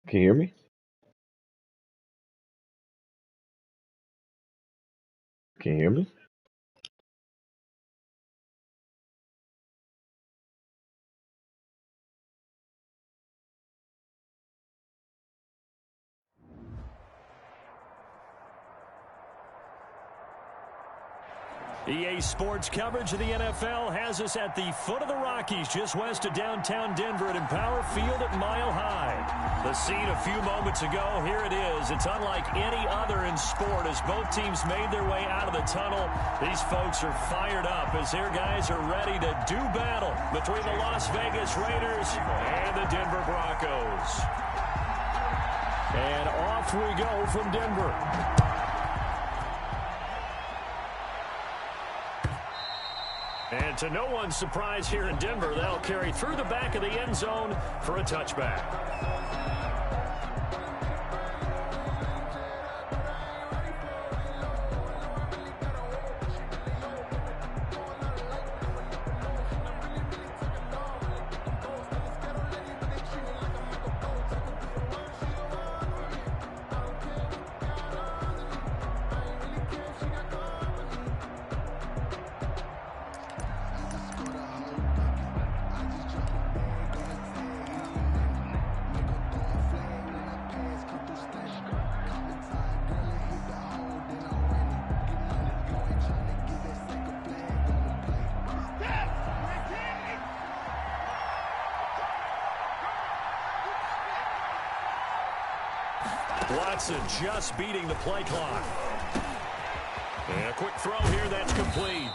Can you hear me? Can you hear me? EA Sports coverage of the NFL has us at the foot of the Rockies, just west of downtown Denver at Empower Field at Mile High. The scene a few moments ago, here it is. It's unlike any other in sport as both teams made their way out of the tunnel. These folks are fired up as their guys are ready to do battle between the Las Vegas Raiders and the Denver Broncos. And off we go from Denver. And to no one's surprise here in Denver, they'll carry through the back of the end zone for a touchback. Watson just beating the play clock. And a quick throw here that's complete.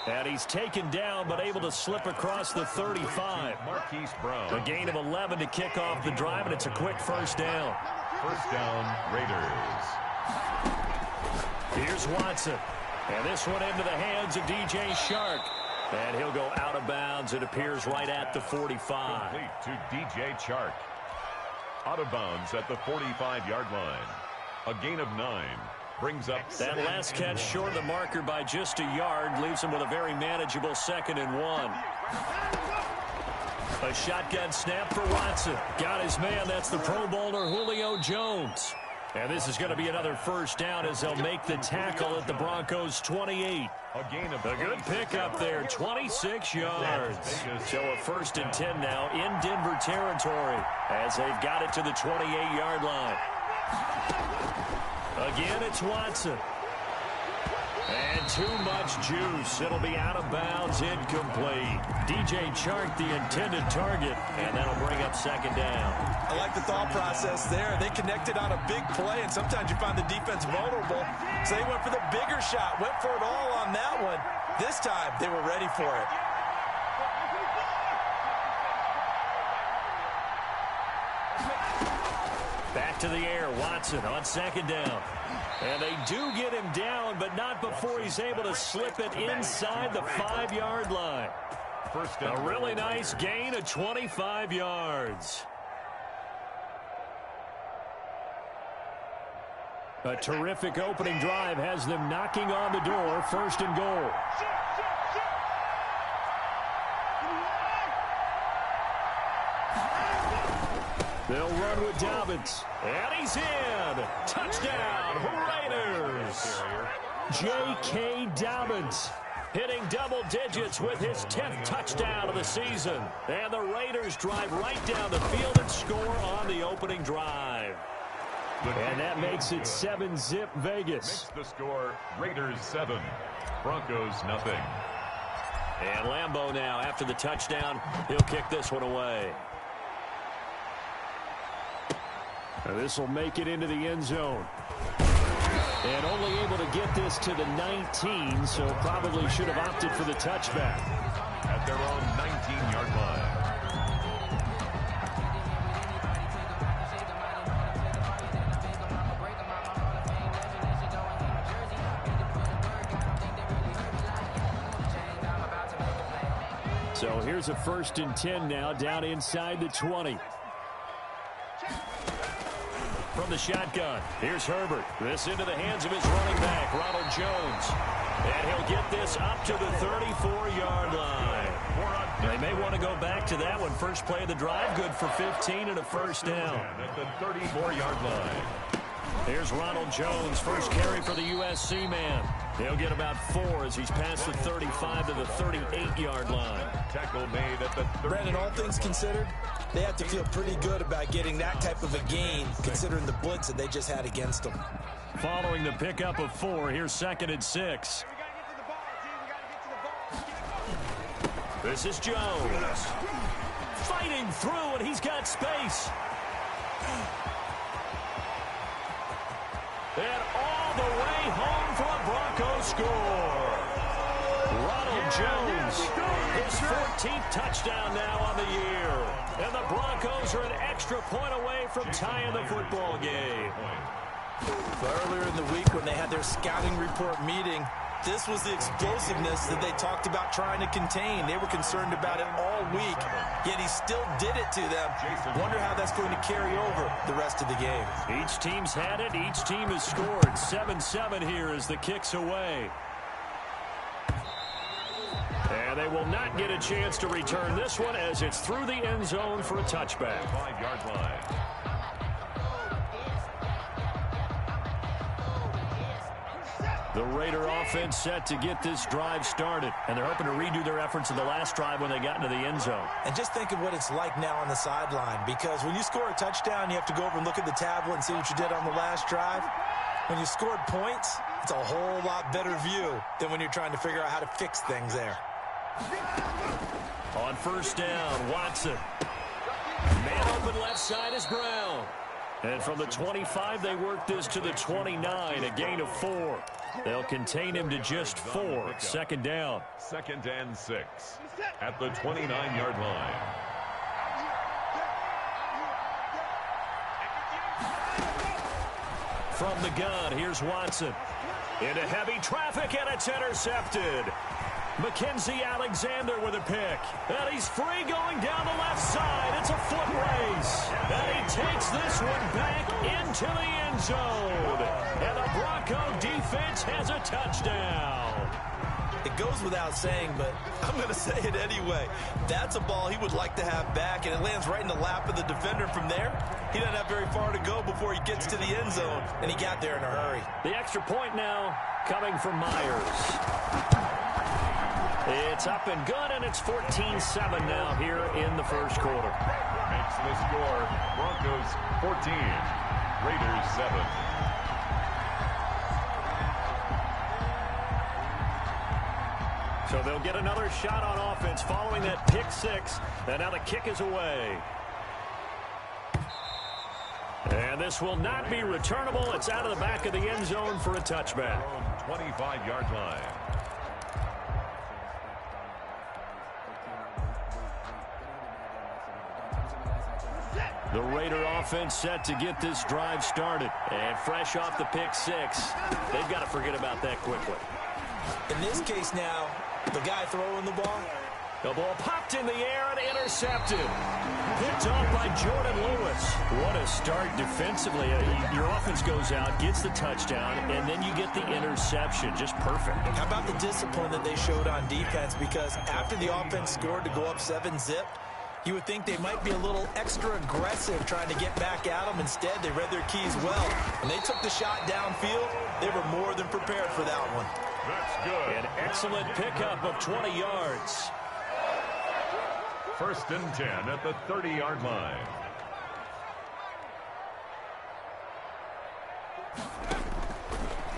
And he's taken down but able to slip across the 35. Marquise Brown. A gain of 11 to kick off the drive, and it's a quick first down. First down, Raiders. Here's Watson. And this one into the hands of DJ Chark. And he'll go out of bounds. It appears right at the 45. Complete to DJ Chark. Out of bounds at the 45-yard line. A gain of 9 brings up that last catch short of the marker by just a yard leaves him with a very manageable 2nd and 1. A shotgun snap for Watson. Got his man. That's the Pro Bowler Julio Jones. And this is going to be another first down as they'll make the tackle at the Broncos 28. A good pickup there, 26 yards. So a 1st and 10 now in Denver territory as they've got it to the 28-yard line. Again, it's Watson. And too much juice. It'll be out of bounds, incomplete. DJ Chark, the intended target, and that'll bring up 2nd down. I like the thought process there. They connected on a big play, and sometimes you find the defense vulnerable. So they went for the bigger shot, went for it all on that one. This time, they were ready for it. Back to the air, Watson on 2nd down. And they do get him down, but not before he's able to slip it inside the 5-yard line. A really nice gain of 25 yards. A terrific opening drive has them knocking on the door, 1st and goal. They'll run with Dobbins. And he's in. Touchdown, Raiders. J.K. Dobbins hitting double digits with his 10th touchdown of the season. And the Raiders drive right down the field and score on the opening drive. And that makes it 7-zip Vegas. Makes the score Raiders 7, Broncos nothing. And Lambeau now after the touchdown. He'll kick this one away. This will make it into the end zone. And only able to get this to the 19, so probably should have opted for the touchback. At their own 19-yard line. So here's a 1st and 10 now down inside the 20. From the shotgun, here's Herbert. This into the hands of his running back, Ronald Jones. And he'll get this up to the 34-yard line. For a They may want to go back to that one. First play of the drive, good for 15 and a first down. At the 34-yard line. Here's Ronald Jones, first carry for the USC man. He'll get about 4 as he's past the 35 to the 38-yard line. Tackle made at the 30. Brandon, all things considered, they have to feel pretty good about getting that type of a gain, considering the blitz that they just had against them. Following the pickup of 4, here's 2nd and 6. This is Jones. Fighting through, and he's got space. And all the way home for a Broncos score. Ronald Jones, his 14th touchdown now on the year. And the Broncos are an extra point away from tying the football game. Earlier in the week when they had their scouting report meeting, this was the explosiveness that they talked about trying to contain. They were concerned about it all week, yet he still did it to them. Wonder how that's going to carry over the rest of the game. Each team's had it. Each team has scored. 7-7 here as the kick's away. And they will not get a chance to return this one as it's through the end zone for a touchback. 5-yard line. The Raider offense set to get this drive started, and they're hoping to redo their efforts in the last drive when they got into the end zone. And just think of what it's like now on the sideline, because when you score a touchdown, you have to go over and look at the tablet and see what you did on the last drive. When you scored points, it's a whole lot better view than when you're trying to figure out how to fix things there. On first down, Watson. Man open left side is Brown. And from the 25, they work this to the 29, a gain of 4. They'll contain him to just 4. 2nd down. 2nd and 6 at the 29-yard line. From the gun, here's Watson. Into heavy traffic, and it's intercepted. Mackenzie Alexander with a pick. And he's free going down the left side. It's a foot race. And he takes this one back into the end zone. And the Bronco defense has a touchdown. It goes without saying, but I'm going to say it anyway. That's a ball he would like to have back, and it lands right in the lap of the defender. From there, he doesn't have very far to go before he gets to the end zone, and he got there in a hurry. The extra point now coming from Myers. It's up and good, and it's 14-7 now here in the first quarter. Makes the score Broncos 14, Raiders 7. So they'll get another shot on offense following that pick 6, and now the kick is away. And this will not be returnable. It's out of the back of the end zone for a touchback. 25-yard line. The Raider offense set to get this drive started. And fresh off the pick 6, they've got to forget about that quickly. In this case now, the guy throwing the ball. The ball popped in the air and intercepted. Picked off by Jordan Lewis. What a start defensively. Your offense goes out, gets the touchdown, and then you get the interception. Just perfect. How about the discipline that they showed on defense? Because after the offense scored to go up 7-zip, you would think they might be a little extra aggressive trying to get back at them. Instead, they read their keys well. When they took the shot downfield, they were more than prepared for that one. That's good. An excellent pickup of 20 yards. 1st and 10 at the 30-yard line.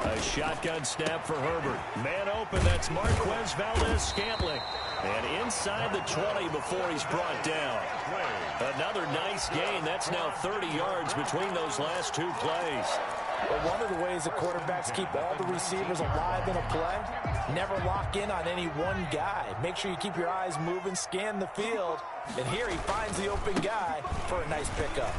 A shotgun snap for Herbert. Man open, that's Marquez Valdes-Scantling. And inside the 20 before he's brought down. Another nice gain. That's now 30 yards between those last 2 plays. But one of the ways that quarterbacks keep all the receivers alive in a play, never lock in on any one guy. Make sure you keep your eyes moving, scan the field. And here he finds the open guy for a nice pickup.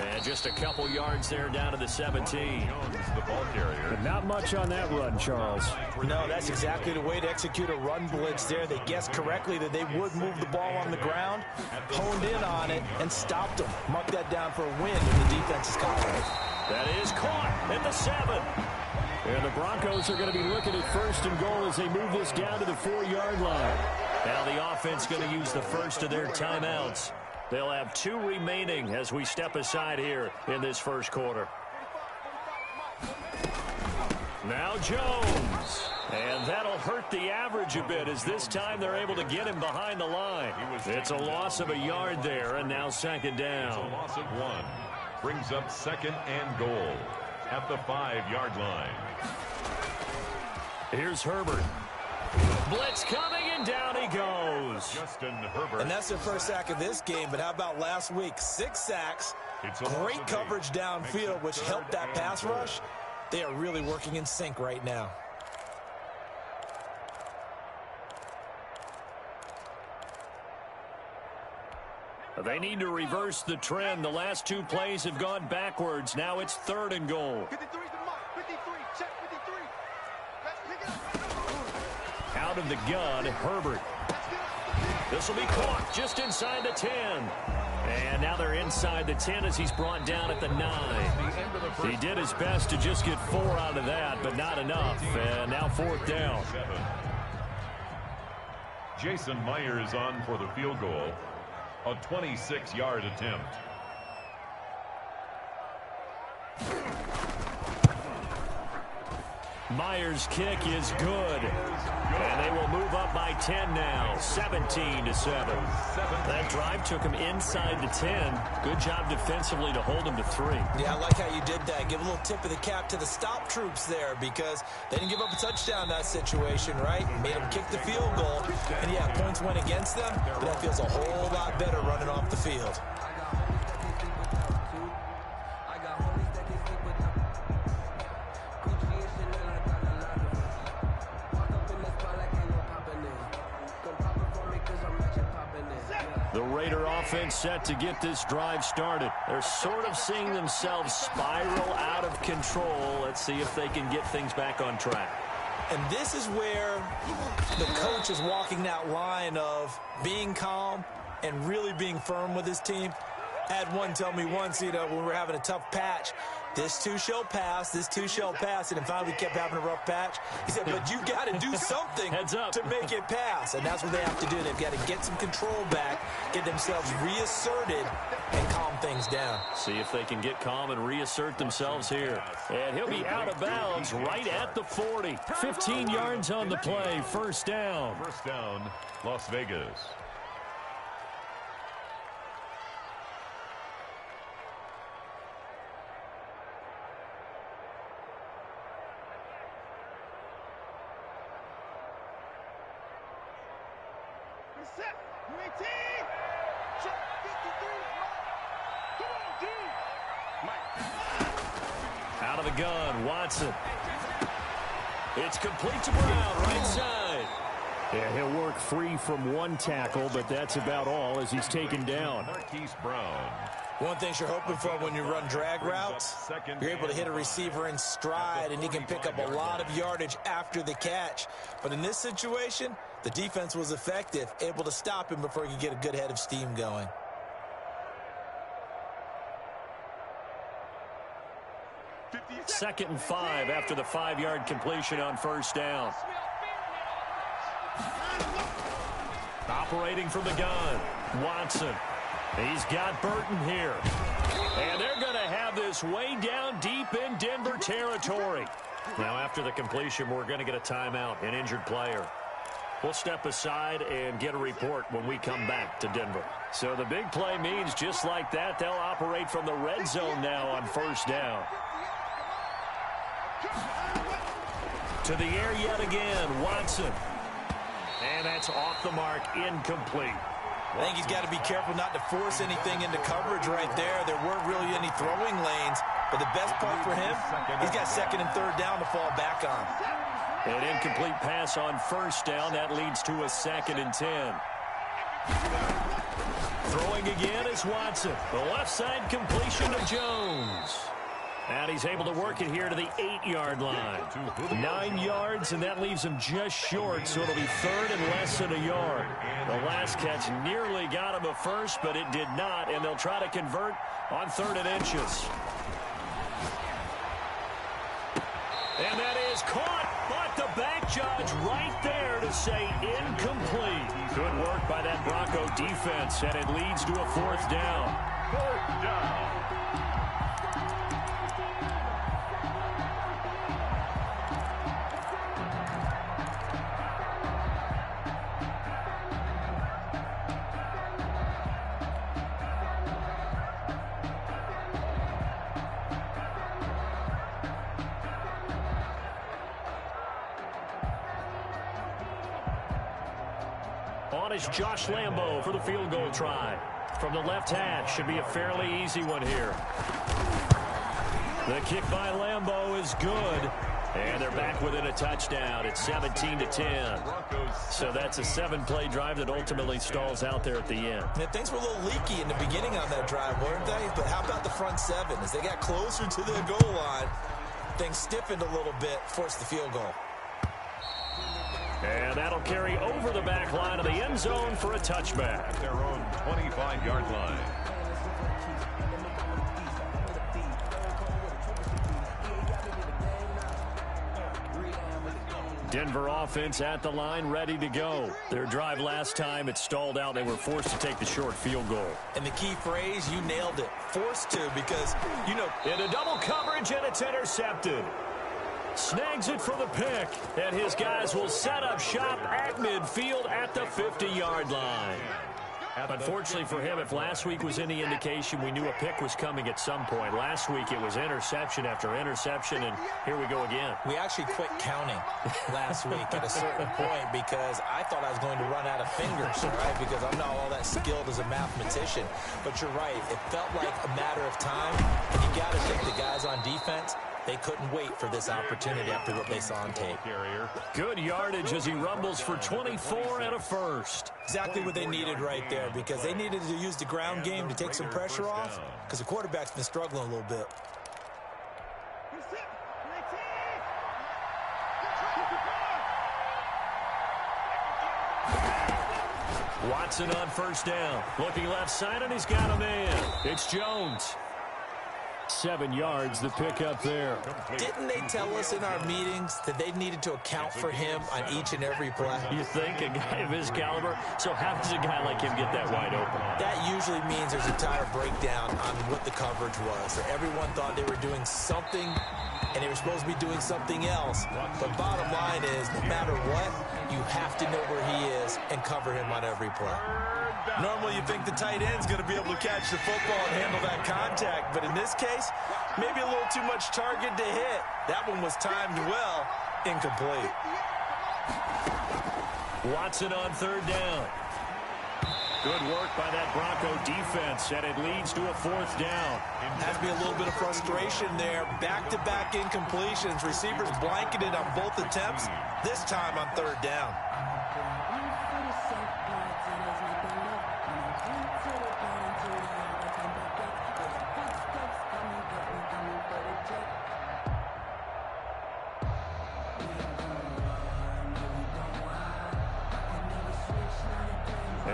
And just a couple yards there down to the 17. Jones, the ball carrier. Not much on that run, Charles. No, that's exactly the way to execute a run blitz there. They guessed correctly that they would move the ball on the ground, honed in on it, and stopped them. Mark that down for a win in the defense's confidence. That is caught at the 7. And the Broncos are going to be looking at 1st and goal as they move this down to the 4-yard line. Now the offense going to use the first of their timeouts. They'll have 2 remaining as we step aside here in this first quarter. Now Jones. And that'll hurt the average a bit as this time they're able to get him behind the line. It's a loss of a yard there, and now second down. It's a loss of 1. Brings up second and goal at the 5-yard line. Here's Herbert. Blitz coming, and down he goes. Justin Herbert. And that's their first sack of this game, but how about last week? 6 sacks, great coverage downfield, which helped that pass rush. They are really working in sync right now. They need to reverse the trend. The last 2 plays have gone backwards. Now it's 3rd and goal. 53 to Mike. 53. Check 53. Let's pick it up. Out of the gun, Herbert. This will be caught just inside the 10. And now they're inside the 10 as he's brought down at the 9. He did his best to just get 4 out of that, but not enough. And now 4th down. Jason Myers on for the field goal. A 26-yard attempt. Myers' kick is good. And they will move up by 10 now, 17-7. That drive took him inside the 10. Good job defensively to hold him to 3. Yeah, I like how you did that. Give a little tip of the cap to the stop troops there because they didn't give up a touchdown in that situation, right? Made them kick the field goal. And, yeah, points went against them, but that feels a whole lot better running off the field. The Raider offense set to get this drive started. They're sort of seeing themselves spiral out of control. Let's see if they can get things back on track. And this is where the coach is walking that line of being calm and really being firm with his team. I had one tell me once, when we were having a tough patch, this too shall pass, this too shall pass. And finally we kept having a rough patch. He said, but you got to do something to make it pass. And that's what they have to do. They've got to get some control back, get themselves reasserted, and calm things down. See if they can get calm and reassert themselves here. And he'll be out of bounds right at the 40. 15 yards on the play, first down. First down, Las Vegas. Set. UAT. Check 53. Come on, D. Mike. Out of the gun, Watson. It's complete to Brown, right side. Yeah, he'll work free from 1 tackle, but that's about all as he's taken down. Marquise Brown. One thing you're hoping for when you run drag routes, you're able to hit a receiver in stride, and he can pick up a lot of yardage after the catch. But in this situation, the defense was effective, able to stop him before he could get a good head of steam going. Second and 5 after the 5-yard completion on first down. Operating from the gun, Watson. He's got Burton here. And they're going to have this way down deep in Denver territory. Now, after the completion, we're going to get a timeout, an injured player. We'll step aside and get a report when we come back to Denver. So the big play means just like that, they'll operate from the red zone now on first down. To the air yet again, Watson. And that's off the mark, incomplete. I think he's got to be careful not to force anything into coverage right there. There weren't really any throwing lanes, but the best part for him, he's got second and third down to fall back on. An incomplete pass on first down. That leads to a 2nd and 10. Throwing again is Watson. The left side completion to Jones. And he's able to work it here to the 8-yard line. 9 yards, and that leaves him just short, so it'll be 3rd and less than a yard. The last catch nearly got him a first, but it did not, and they'll try to convert on 3rd and inches. And that is caught, but the back judge right there to say incomplete. Good work by that Bronco defense, and it leads to a 4th down. 4th down. On is Josh Lambo for the field goal try. From the left hash, should be a fairly easy one here. The kick by Lambo is good. And they're back within a touchdown. It's 17-10. So that's a 7-play drive that ultimately stalls out there at the end. Yeah, things were a little leaky in the beginning on that drive, weren't they? But how about the front 7? As they got closer to the goal line, things stiffened a little bit, forced the field goal. And that'll carry over the back line of the end zone for a touchback. At their own 25-yard line. Denver offense at the line, ready to go. Their drive last time, it stalled out. They were forced to take the short field goal. And the key phrase, you nailed it. Forced to, because, you know. Into double coverage, and it's intercepted. Snags it for the pick, and his guys will set up shop at midfield at the 50-yard line. Unfortunately for him, if last week was any indication, we knew a pick was coming at some point. Last week it was interception after interception, and here we go again. We actually quit counting last week at a certain point because I thought I was going to run out of fingers, right? Because I'm not all that skilled as a mathematician. But you're right. It felt like a matter of time. And you got to think the guys on defense, they couldn't wait for this opportunity after what they saw on tape. Good yardage as he rumbles for 24 and a first. Exactly what they needed right there, because they needed to use the ground game to take some pressure off, because the quarterback's been struggling a little bit. Watson on first down. Looking left side, and he's got a man. It's Jones. 7 yards, the pickup there. Didn't they tell us in our meetings that they needed to account for him on each and every play? You think, a guy of his caliber? So how does a guy like him get that wide open? That usually means there's a entire breakdown on what the coverage was. So everyone thought they were doing something, and they were supposed to be doing something else. But bottom line is, no matter what, you have to know where he is and cover him on every play. Normally you think the tight end's going to be able to catch the football and handle that contact, but in this case, maybe a little too much target to hit. That one was timed well, incomplete. Watson on third down. Good work by that Bronco defense, and it leads to a 4th down. Has to be a little bit of frustration there. Back-to-back incompletions. Receivers blanketed on both attempts, this time on third down.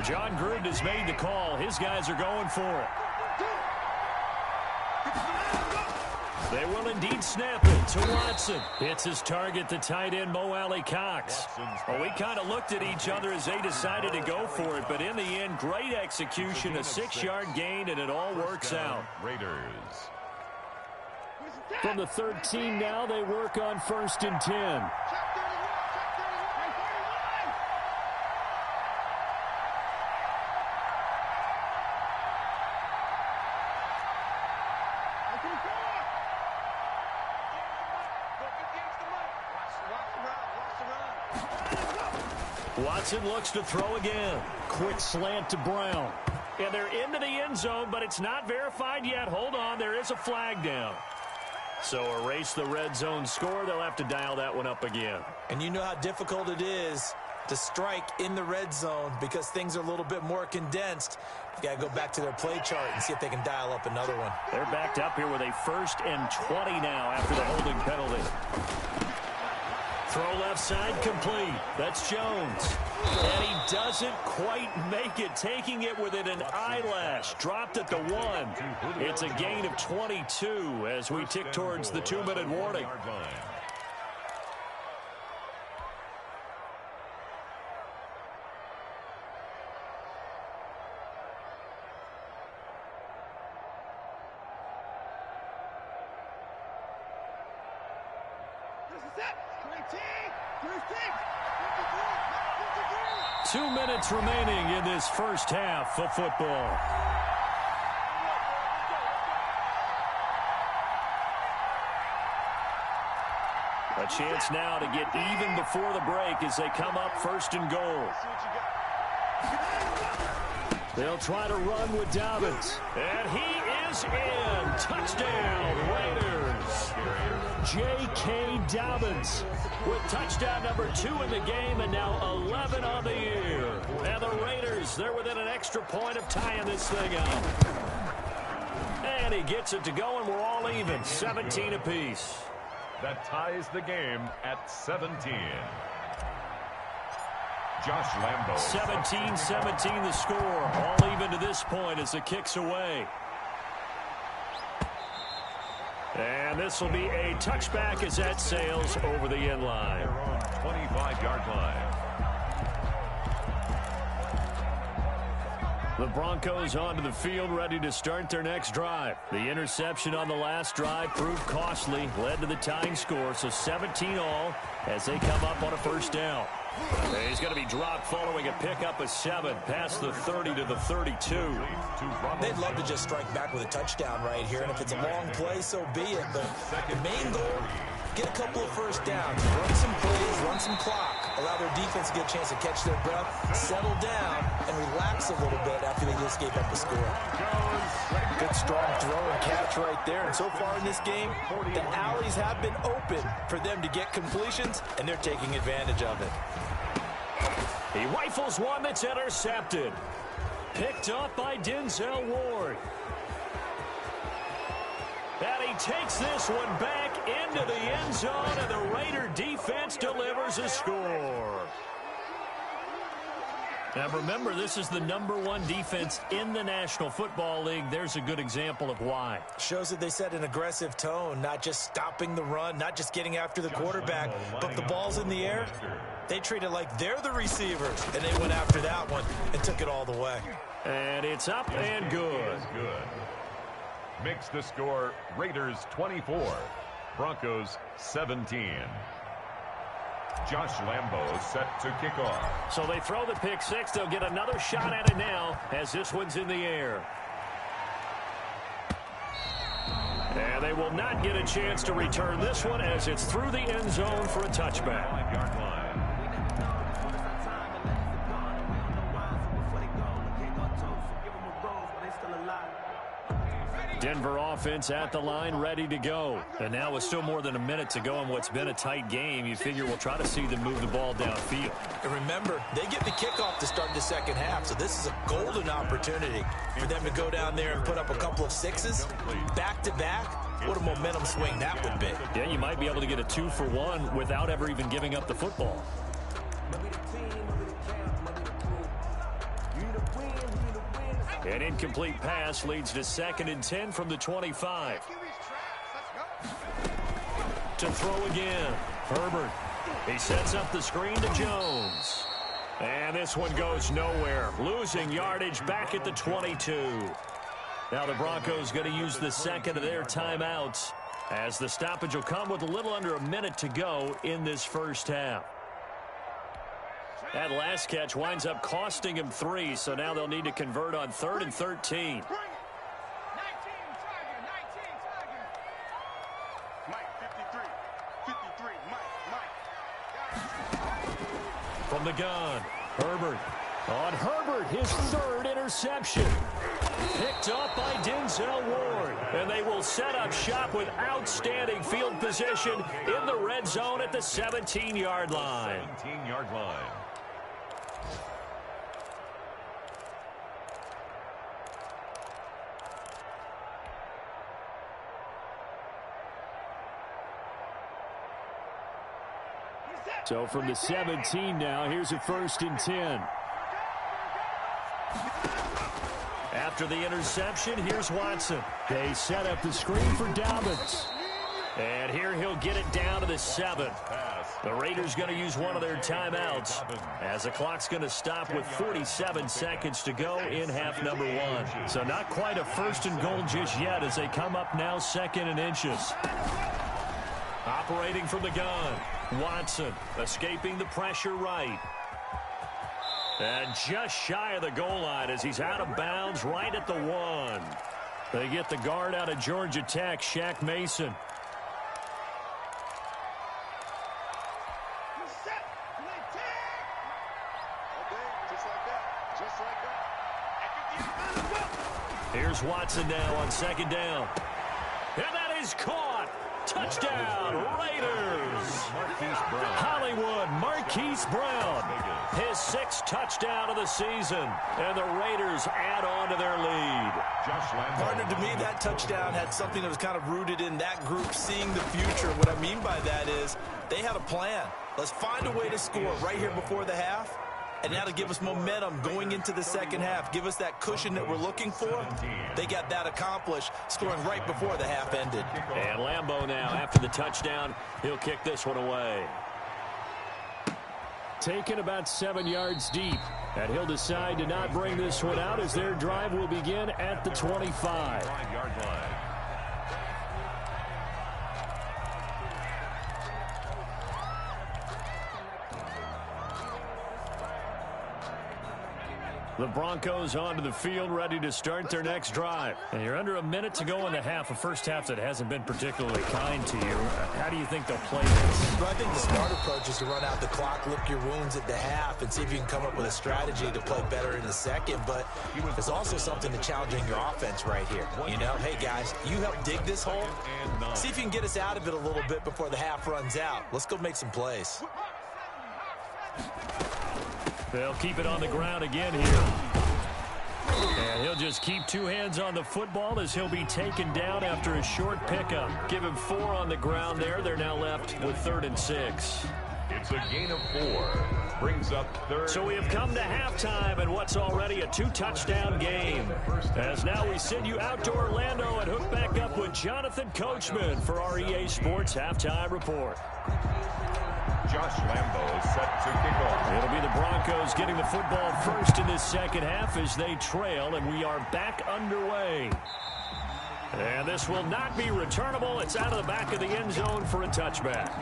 John Gruden has made the call. His guys are going for it. They will indeed snap it to Watson. Hits his target, the tight end, Mo Alley-Cox. Well, we kind of looked at each other as they decided to go for it, but in the end, great execution, a 6-yard gain, and it all works out. Raiders. From the 13 now, they work on 1st and 10. Watson looks to throw again. Quick slant to Brown. And they're into the end zone, but it's not verified yet. Hold on, there is a flag down. So erase the red zone score. They'll have to dial that one up again. And you know how difficult it is to strike in the red zone because things are a little bit more condensed. You got to go back to their play chart and see if they can dial up another one. They're backed up here with a 1st and 20 now after the holding penalty. Throw left side complete. That's Jones. And he doesn't quite make it, taking it within an eyelash. Dropped at the 1. It's a gain of 22 as we tick towards the 2-minute warning. 2 minutes remaining in this first half of football. A chance now to get even before the break as they come up first and goal. They'll try to run with Dobbins. And he is in. Touchdown, Raiders. J.K. Dobbins with touchdown number 2 in the game and now 11 on the year. And the Raiders, they're within an extra point of tying this thing up. And he gets it to go, and we're all even, 17 apiece. That ties the game at 17. Josh Lambo. 17-17 the score. All even to this point as the kick's away. And this will be a touchback as that sails over the end line. 25-yard line. The Broncos onto the field, ready to start their next drive. The interception on the last drive proved costly, led to the tying score, so 17 all as they come up on a first down. He's going to be dropped following a pickup of 7 past the 30 to the 32. They'd love to just strike back with a touchdown right here, and if it's a long play, so be it. But the main goal, get a couple of first downs, run some plays, run some clock, allow their defense to get a chance to catch their breath, settle down, and relax a little bit after they just gave up the score. Good strong throw and catch right there. And so far in this game, the alleys have been open for them to get completions, and they're taking advantage of it. He rifles one that's intercepted. Picked up by Denzel Ward. And he takes this one back into the end zone, and the Raider defense delivers a score. Now remember, this is the #1 defense in the National Football League. There's a good example of why. Shows that they set an aggressive tone, not just stopping the run, not just getting after the quarterback, but the ball's in the air. They treat it like they're the receivers, and they went after that one and took it all the way. And it's up and good. Makes the score Raiders 24, Broncos 17. Josh Lambo set to kick off. So they throw the pick six. They'll get another shot at it now as this one's in the air. And they will not get a chance to return this one as it's through the end zone for a touchback. 5-yard line. Denver offense at the line, ready to go. And now with still more than a minute to go in what's been a tight game, you figure we'll try to see them move the ball downfield. And remember, they get the kickoff to start the second half, so this is a golden opportunity for them to go down there and put up a couple of sixes back-to-back. What a momentum swing that would be. Yeah, you might be able to get a 2-for-1 without ever even giving up the football. An incomplete pass leads to 2nd and 10 from the 25. To throw again. Herbert. He sets up the screen to Jones. And this one goes nowhere. Losing yardage back at the 22. Now the Broncos going to use the second of their timeouts as the stoppage will come with a little under a minute to go in this first half. That last catch winds up costing him 3, so now they'll need to convert on 3rd and 13. From the gun, Herbert. On Herbert, his 3rd interception. Picked up by Denzel Ward. And they will set up shop with outstanding field position in the red zone at the 17-yard line. 17-yard line. So from the 17 now, here's a 1st and 10. After the interception, here's Watson. They set up the screen for Dobbins. And here he'll get it down to the 7. The Raiders going to use one of their timeouts as the clock's going to stop with 47 seconds to go in half number 1. So not quite a 1st and goal just yet as they come up now 2nd and inches. Operating from the gun. Watson escaping the pressure right. And just shy of the goal line as he's out of bounds right at the 1. They get the guard out of Georgia Tech, Shaq Mason. Here's Watson now on 2nd down. And that is caught. Touchdown, Raiders. Hollywood Marquise Brown. His 6th touchdown of the season. And the Raiders add on to their lead. Partner, to me, that touchdown had something that was kind of rooted in that group seeing the future. What I mean by that is they had a plan. Let's find a way to score right here before the half. And that'll give us momentum going into the second half. Give us that cushion that we're looking for. They got that accomplished, scoring right before the half ended. And Lambeau now, after the touchdown, he'll kick this one away. Taken about 7 yards deep. And he'll decide to not bring this one out as their drive will begin at the 25. 5-yard line. The Broncos onto the field, ready to start their next drive. And you're under a minute to go in the half, a first half that hasn't been particularly kind to you. How do you think they'll play this? Well, I think the smart approach is to run out the clock, lick your wounds at the half, and see if you can come up with a strategy to play better in the second. But there's also something to challenging your offense right here. You know, hey, guys, you help dig this hole. See if you can get us out of it a little bit before the half runs out. Let's go make some plays. They'll keep it on the ground again here. And he'll just keep 2 hands on the football as he'll be taken down after a short pickup. Give him 4 on the ground there. They're now left with 3rd and 6. It's a gain of 4. Brings up 3rd. So we have come to halftime in what's already a 2-touchdown game. As now we send you out to Orlando and hook back up with Jonathan Coachman for our EA Sports Halftime Report. Josh Lambeau is set to kick off. It'll be the Broncos getting the football first in this second half as they trail, and we are back underway. And this will not be returnable. It's out of the back of the end zone for a touchback.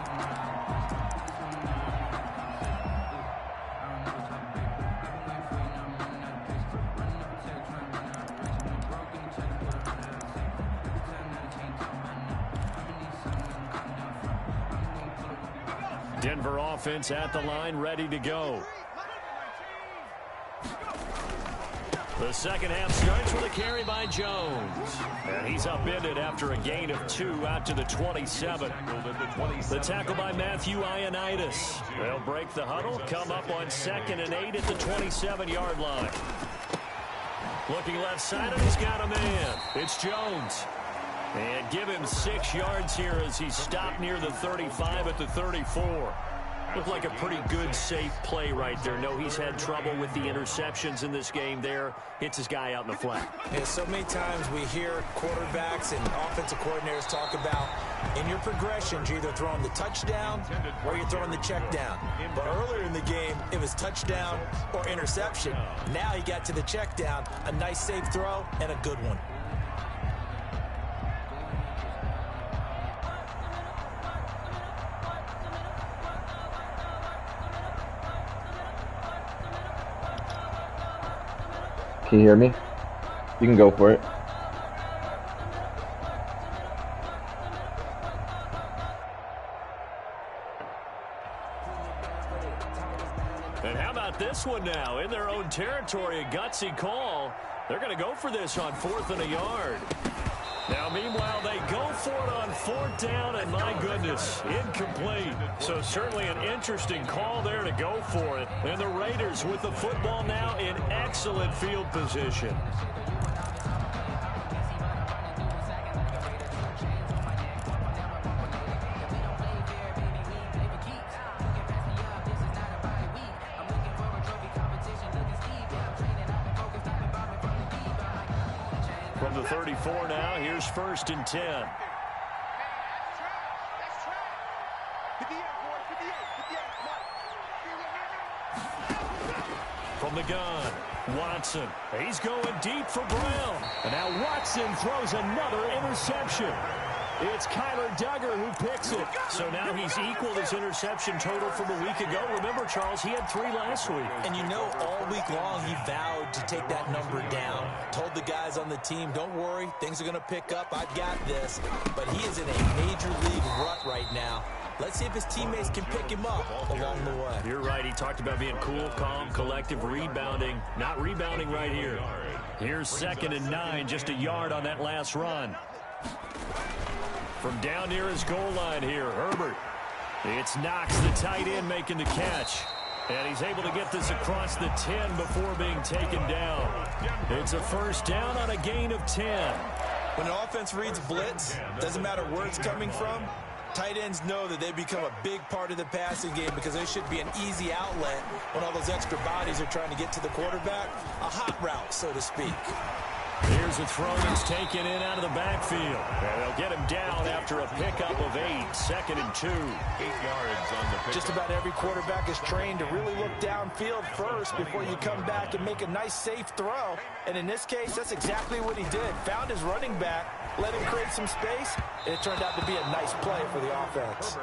Denver offense at the line, ready to go. The second half starts with a carry by Jones. And he's upended after a gain of 2 out to the 27. The tackle by Matthew Ioannidis. They'll break the huddle, come up on 2nd and 8 at the 27-yard line. Looking left side, and he's got a man. It's Jones. And give him 6 yards here as he stopped near the 35 at the 34. Looked like a pretty good, safe play right there. No, he's had trouble with the interceptions in this game there. Hits his guy out in the flat. Yeah, so many times we hear quarterbacks and offensive coordinators talk about in your progressions, you're either throwing the touchdown or you're throwing the check down. But earlier in the game, it was touchdown or interception. Now he got to the check down, a nice safe throw and a good one. Can you hear me? You can go for it. And how about this one now? In their own territory, a gutsy call. They're going to go for this on 4th and a yard. Now, meanwhile, they go for it on 4th down, and my goodness, incomplete. So certainly an interesting call there to go for it. And the Raiders with the football now in excellent field position. From the 34 now, here's 1st and 10. From the gun, Watson. He's going deep for Brown. And now Watson throws another interception. It's Kyler Duggar who picks it. So now he's equaled his interception total from a week ago. Remember, Charles, he had 3 last week. And you know, all week long he vowed to take that number down. Told the guys on the team, don't worry, things are going to pick up. I've got this. But he is in a major league rut right now. Let's see if his teammates can pick him up along the way. You're right. He talked about being cool, calm, collective, rebounding. Not rebounding right here. Here's 2nd and 9, just a yard on that last run. From down near his goal line here, Herbert. It's Knox, the tight end, making the catch. And he's able to get this across the 10 before being taken down. It's a first down on a gain of 10. When an offense reads blitz, doesn't matter where it's coming from, tight ends know that they become a big part of the passing game because they should be an easy outlet when all those extra bodies are trying to get to the quarterback. A hot route, so to speak. Here's a throw that's taken in out of the backfield. And they'll get him down after a pickup of 8. 2nd and 2. 8 yards on the pickup. Just about every quarterback is trained to really look downfield first before you come back and make a nice, safe throw. And in this case, that's exactly what he did. Found his running back, let him create some space, and it turned out to be a nice play for the offense.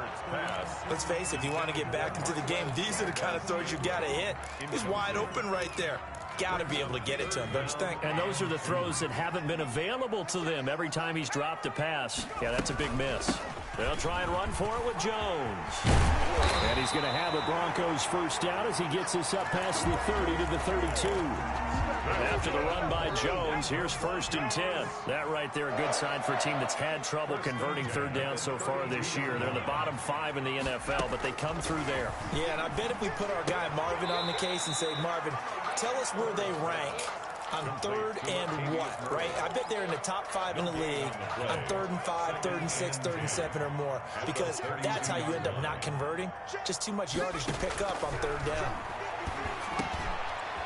Let's face it, if you want to get back into the game, these are the kind of throws you got to hit. He's wide open right there. Got to be able to get it to him, don't you think? And those are the throws that haven't been available to them every time he's dropped a pass. Yeah, that's a big miss. They'll try and run for it with Jones. And he's going to have a Broncos first down as he gets this up past the 30 to the 32. After the run by Jones, here's 1st and 10. That right there, a good sign for a team that's had trouble converting 3rd down so far this year. They're in the bottom 5 in the NFL, but they come through there. Yeah, and I bet if we put our guy Marvin on the case and say, Marvin, tell us where they rank on 3rd and what, right? I bet they're in the top 5 in the league on 3rd and 5, 3rd and 6, 3rd and 7 or more, because that's how you end up not converting. Just too much yardage to pick up on 3rd down.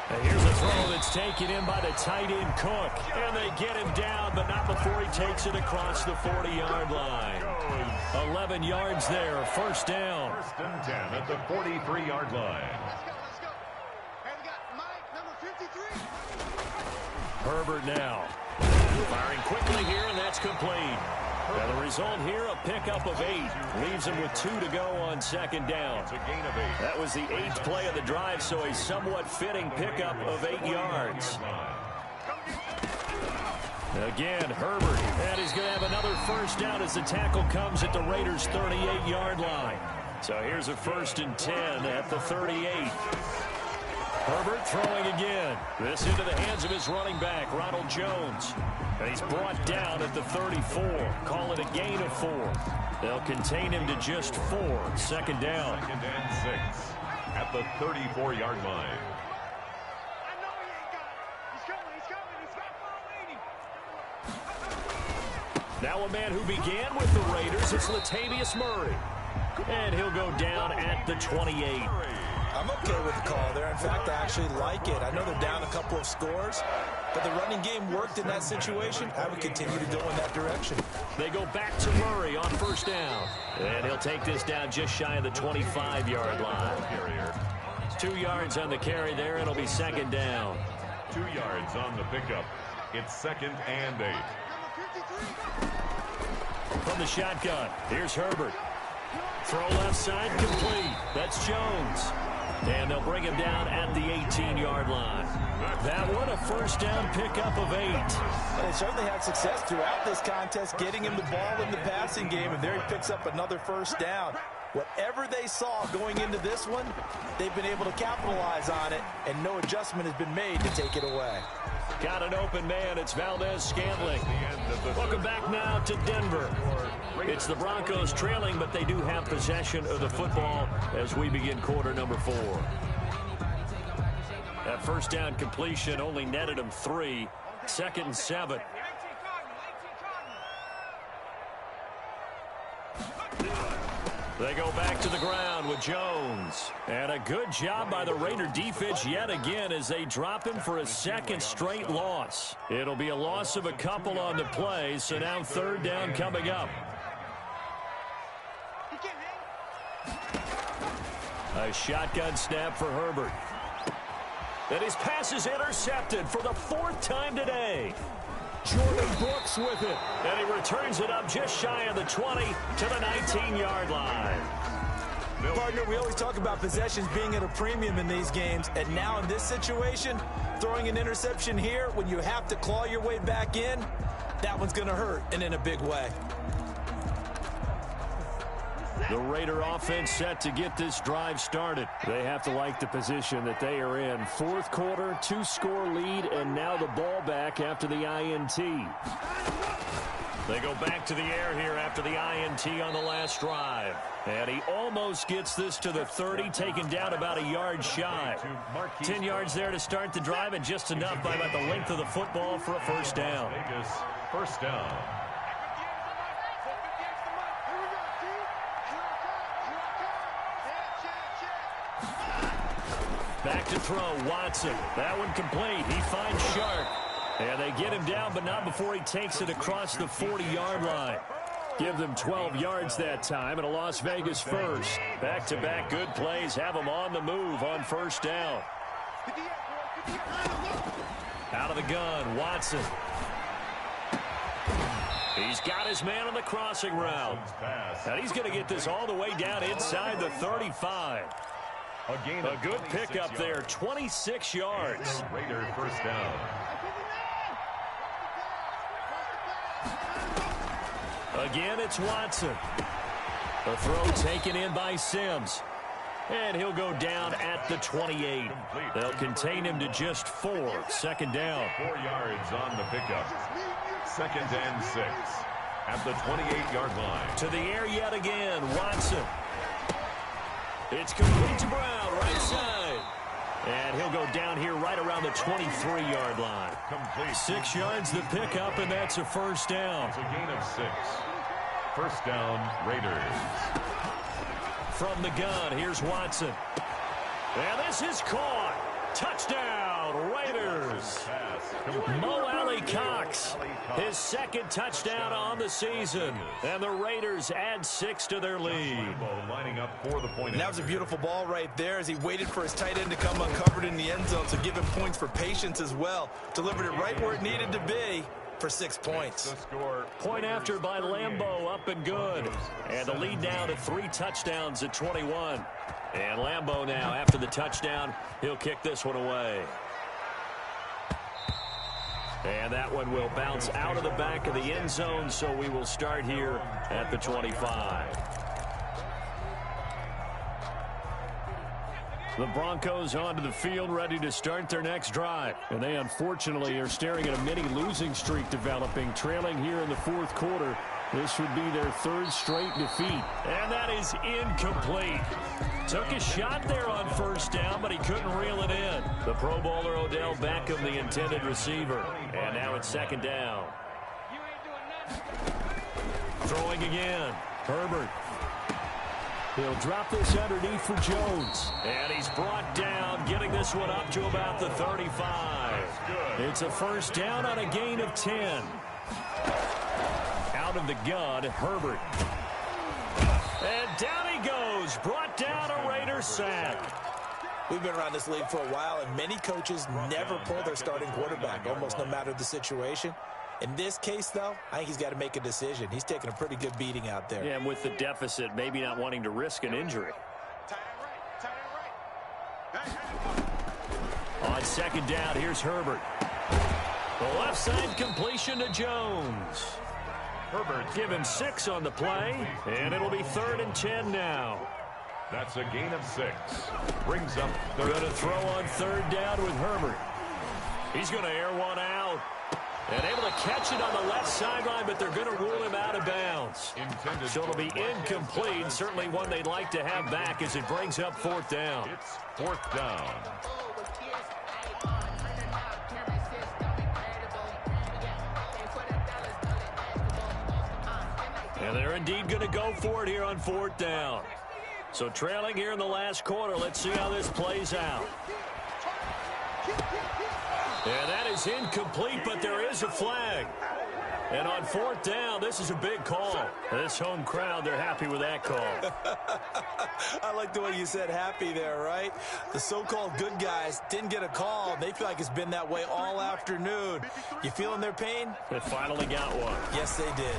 And here's a throw that's taken in by the tight end Cook. And they get him down, but not before he takes it across the 40-yard line. 11 yards there, 1st down. 1st and 10 at the 43-yard line. Let's go. Hey, we got Mike, number 53. Herbert now. Firing quickly here, and that's complete. Now the result here, a pickup of 8. Leaves him with 2 to go on 2nd down. It's a gain of 8. That was the 8th play of the drive, so a somewhat fitting pickup of 8 yards. Again, Herbert. And he's going to have another first down as the tackle comes at the Raiders' 38-yard line. So here's a 1st and 10 at the 38. Herbert throwing again. This into the hands of his running back, Ronald Jones. And he's brought down at the 34. Call it a gain of 4. They'll contain him to just 4. 2nd down. 2nd and 6 at the 34-yard line. I know he ain't got it. He's coming. He's got ball waiting. Now a man who began with the Raiders is Latavius Murray. And he'll go down at the 28. I'm okay with the call there. In fact, I actually like it. I know they're down a couple of scores, but the running game worked in that situation. I would continue to go in that direction. They go back to Murray on 1st down. And he'll take this down just shy of the 25-yard line. 2 yards on the carry there. It'll be 2nd down. 2 yards on the pickup. It's 2nd and 8. From the shotgun, here's Herbert. Throw left side, complete. That's Jones. And they'll bring him down at the 18-yard line. That one, a first down pickup of 8. They certainly had success throughout this contest, getting him the ball in the passing game, and there he picks up another first down. Whatever they saw going into this one, they've been able to capitalize on it, and no adjustment has been made to take it away. Got an open man. It's Valdez-Scantling. Welcome back now to Denver. It's the Broncos trailing, but they do have possession of the football as we begin quarter number 4. That first down completion only netted him 3. 2nd and 7. They go back to the ground with Jones. And a good job by the Raider defense yet again as they drop him for a 2nd straight loss. It'll be a loss of a couple on the play, so now 3rd down coming up. A shotgun snap for Herbert. And his pass is intercepted for the 4th time today. Jordan Brooks with it. And he returns it up just shy of the 20 to the 19-yard line. Partner, we always talk about possessions being at a premium in these games, and now in this situation, throwing an interception here when you have to claw your way back in, that one's going to hurt, and in a big way. The Raider offense set to get this drive started. They have to like the position that they are in. Fourth quarter, 2-score lead, and now the ball back after the INT. They go back to the air here after the INT on the last drive. And he almost gets this to the 30, taken down about a yard shy. 10 yards there to start the drive, and just enough by about the length of the football for a first down. Vegas, first down. Back to throw, Watson. That one complete. He finds Sharp. And they get him down, but not before he takes it across the 40-yard line. Give them 12 yards that time, and a Las Vegas first. Back-to-back good plays have them on the move on first down. Out of the gun, Watson. He's got his man on the crossing route. And he's going to get this all the way down inside the 35. A good pickup there, 26 yards. Raider first down. Again, it's Watson. The throw taken in by Sims. And he'll go down at the 28. They'll contain him to just 4. Second down. 4 yards on the pickup. Second and 6 at the 28-yard line. To the air yet again, Watson. It's complete to Brown, right side. And he'll go down here right around the 23-yard line. Complete. 6 yards the pickup, and that's a first down. It's a gain of 6. First down, Raiders. From the gun, here's Watson. And this is caught. Touchdown, Raiders. Mo Alley-Cox, his second touchdown on the season. And the Raiders add 6 to their lead. Lining up for the point. And that was a beautiful ball right there as he waited for his tight end to come uncovered in the end zone, so give him points for patience as well. Delivered it right where it needed to be for 6 points. Point after by Lambeau, up and good. And the lead now to 3 touchdowns at 21. And Lambeau now, after the touchdown, he'll kick this one away. And that one will bounce out of the back of the end zone, so we will start here at the 25. The Broncos onto the field, ready to start their next drive. And they unfortunately are staring at a mini losing streak developing, trailing here in the fourth quarter. This would be their 3rd straight defeat. And that is incomplete. Took a shot there on first down, but he couldn't reel it in. The Pro Bowler Odell Beckham, the intended receiver. And now it's second down. Throwing again. Herbert. He'll drop this underneath for Jones. And he's brought down, getting this one up to about the 35. It's a first down on a gain of 10. Out of the gun, Herbert. And down he goes. Brought down a Raider sack. We've been around this league for a while, and many coaches never pull their starting quarterback, almost no matter the situation. In this case, though, I think he's got to make a decision. He's taking a pretty good beating out there. Yeah, and with the deficit, maybe not wanting to risk an injury. On second down, here's Herbert. The left side completion to Jones. Herbert given 6 on the play, and it'll be 3rd and 10 now. That's a gain of 6. Brings up They're going to throw on 3rd down with Herbert. He's going to air one out. And able to catch it on the left sideline, but they're going to rule him out of bounds. So it'll be incomplete. Certainly one they'd like to have back as it brings up 4th down. It's 4th down. And they're indeed going to go for it here on 4th down. So trailing here in the last quarter. Let's see how this plays out. And that is incomplete, but there is a flag. And on 4th down, this is a big call. This home crowd, they're happy with that call. I like the way you said happy there, right? The so-called good guys didn't get a call. They feel like it's been that way all afternoon. You feeling their pain? They finally got one. Yes, they did.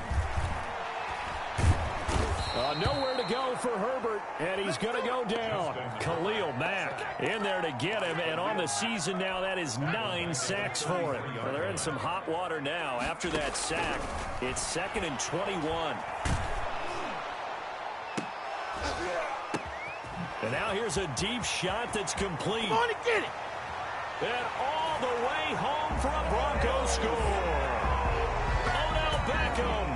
Nowhere to go for Herbert, and he's going to go down. Khalil Mack in there to get him, and on the season now, that is 9 sacks for him. Well, they're in some hot water now. After that sack, it's 2nd and 21. And now here's a deep shot that's complete. Come on and get it. And all the way home for a Broncos score. Odell Beckham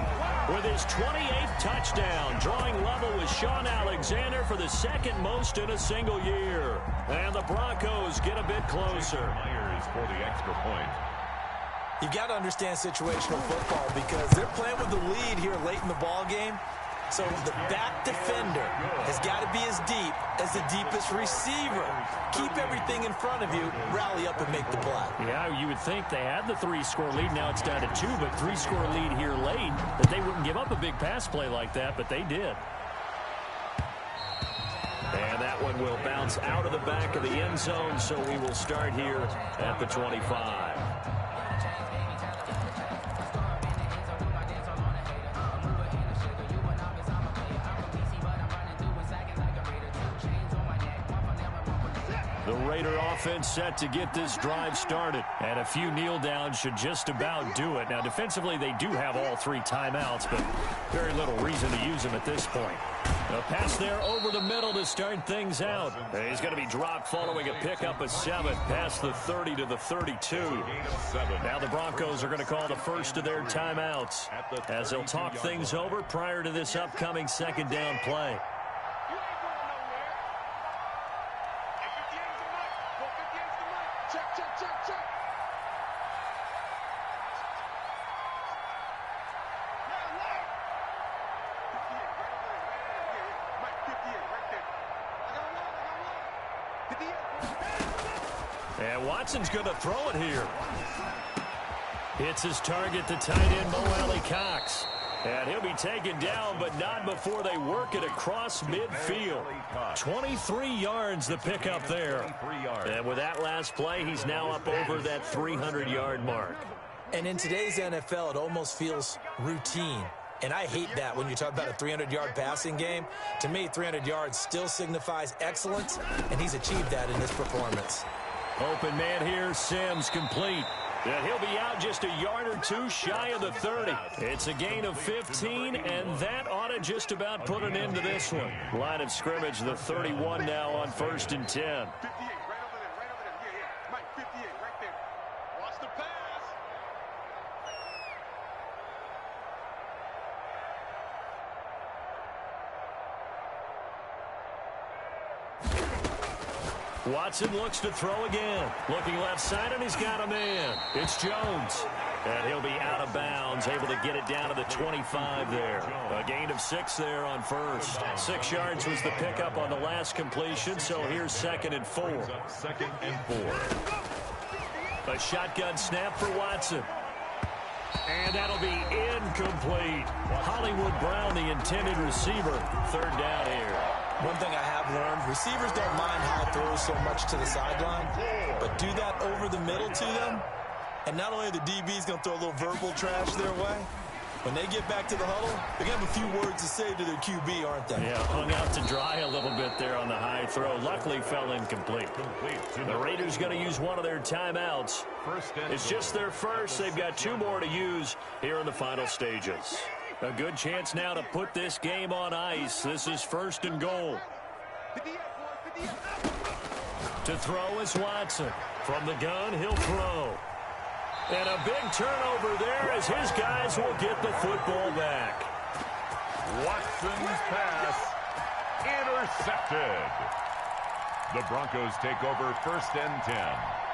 with his 28th touchdown, drawing level with Shaun Alexander for the 2nd most in a single year. And the Broncos get a bit closer. Myers for the extra point. You've got to understand situational football because they're playing with the lead here late in the ball game. So the back defender has got to be as deep as the deepest receiver. Keep everything in front of you, rally up and make the play. Yeah, you would think they had the 3-score lead. Now it's down to 2, but 3-score lead here late, that they wouldn't give up a big pass play like that, but they did. And that one will bounce out of the back of the end zone, so we will start here at the 25. The Raider offense set to get this drive started. And a few kneel downs should just about do it. Now, defensively, they do have all 3 timeouts, but very little reason to use them at this point. A pass there over the middle to start things out. He's going to be dropped following a pickup of 7 past the 30 to the 32. Now the Broncos are going to call the first of their timeouts as they'll talk things over prior to this upcoming 2nd down play. And Watson's going to throw it here. Hits his target, the tight end, Mo Alie-Cox. And he'll be taken down, but not before they work it across midfield. 23 yards the pickup there. And with that last play, he's now up over that 300-yard mark. And in today's NFL, it almost feels routine. And I hate that when you talk about a 300-yard passing game. To me, 300 yards still signifies excellence, and he's achieved that in this performance. Open man here, Sims complete. And he'll be out just a yard or 2 shy of the 30. It's a gain of 15, and that ought to just about put an end to this one. Line of scrimmage, the 31 now on 1st and 10. 58, right over there, right over there. Yeah. Mike, 58, right there. Watch the pass. Watson looks to throw again. Looking left side, and he's got a man. It's Jones. And he'll be out of bounds, able to get it down to the 25 there. A gain of 6 there on 1st. 6 yards was the pickup on the last completion, so here's 2nd and 4. 2nd and 4. A shotgun snap for Watson. And that'll be incomplete. Hollywood Brown, the intended receiver. 3rd down here. One thing I have learned, receivers don't mind high throws so much to the sideline, but do that over the middle to them, and not only are the DBs going to throw a little verbal trash their way, when they get back to the huddle, they're going to have a few words to say to their QB, aren't they? Yeah, hung out to dry a little bit there on the high throw. Luckily, fell incomplete. The Raiders going to use one of their timeouts. It's just their first. They've got 2 more to use here in the final stages. A good chance now to put this game on ice. This is 1st and goal. To throw is Watson. From the gun, he'll throw. And a big turnover there as his guys will get the football back. Watson's pass intercepted. The Broncos take over 1st and 10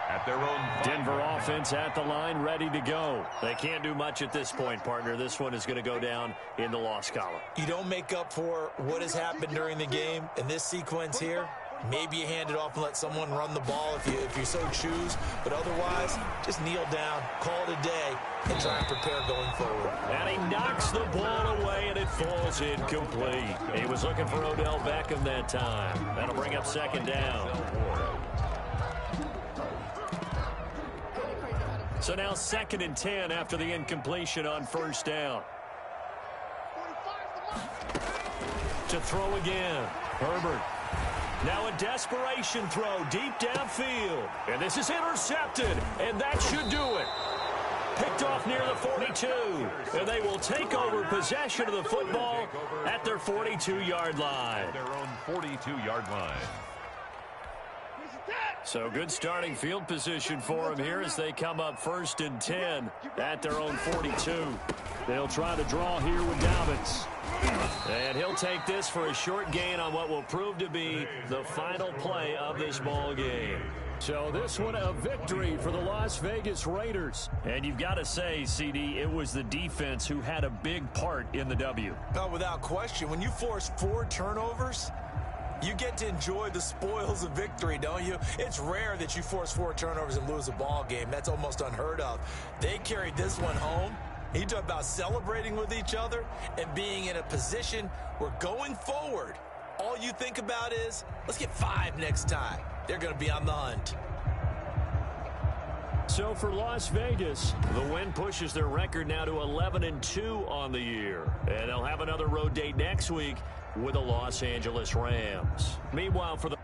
at their own. Denver offense at the line, ready to go. They can't do much at this point, partner. This one is going to go down in the loss column. You don't make up for what has happened during the game in this sequence here. Maybe you hand it off and let someone run the ball if you so choose. But otherwise, just kneel down, call it a day, and try and prepare going forward. And he knocks the ball away, and it falls incomplete. He was looking for Odell Beckham that time. That'll bring up second down. So now 2nd and 10 after the incompletion on first down. To throw again. Herbert. Now a desperation throw deep downfield. And this is intercepted. And that should do it. Picked off near the 42. And they will take over possession of the football at their 42-yard line. Their own 42-yard line. So good starting field position for them here as they come up 1st and 10 at their own 42. They'll try to draw here with Dobbins. And he'll take this for a short gain on what will prove to be the final play of this ball game. So this one a victory for the Las Vegas Raiders. And you've got to say, CD, it was the defense who had a big part in the W. Oh, without question. When you force 4 turnovers, you get to enjoy the spoils of victory, don't you? It's rare that you force 4 turnovers and lose a ball game. That's almost unheard of. They carried this one home. You talk about celebrating with each other and being in a position where going forward, all you think about is, let's get 5 next time. They're going to be on the hunt. So for Las Vegas, the win pushes their record now to 11-2 on the year. And they'll have another road date next week with the Los Angeles Rams. Meanwhile, for the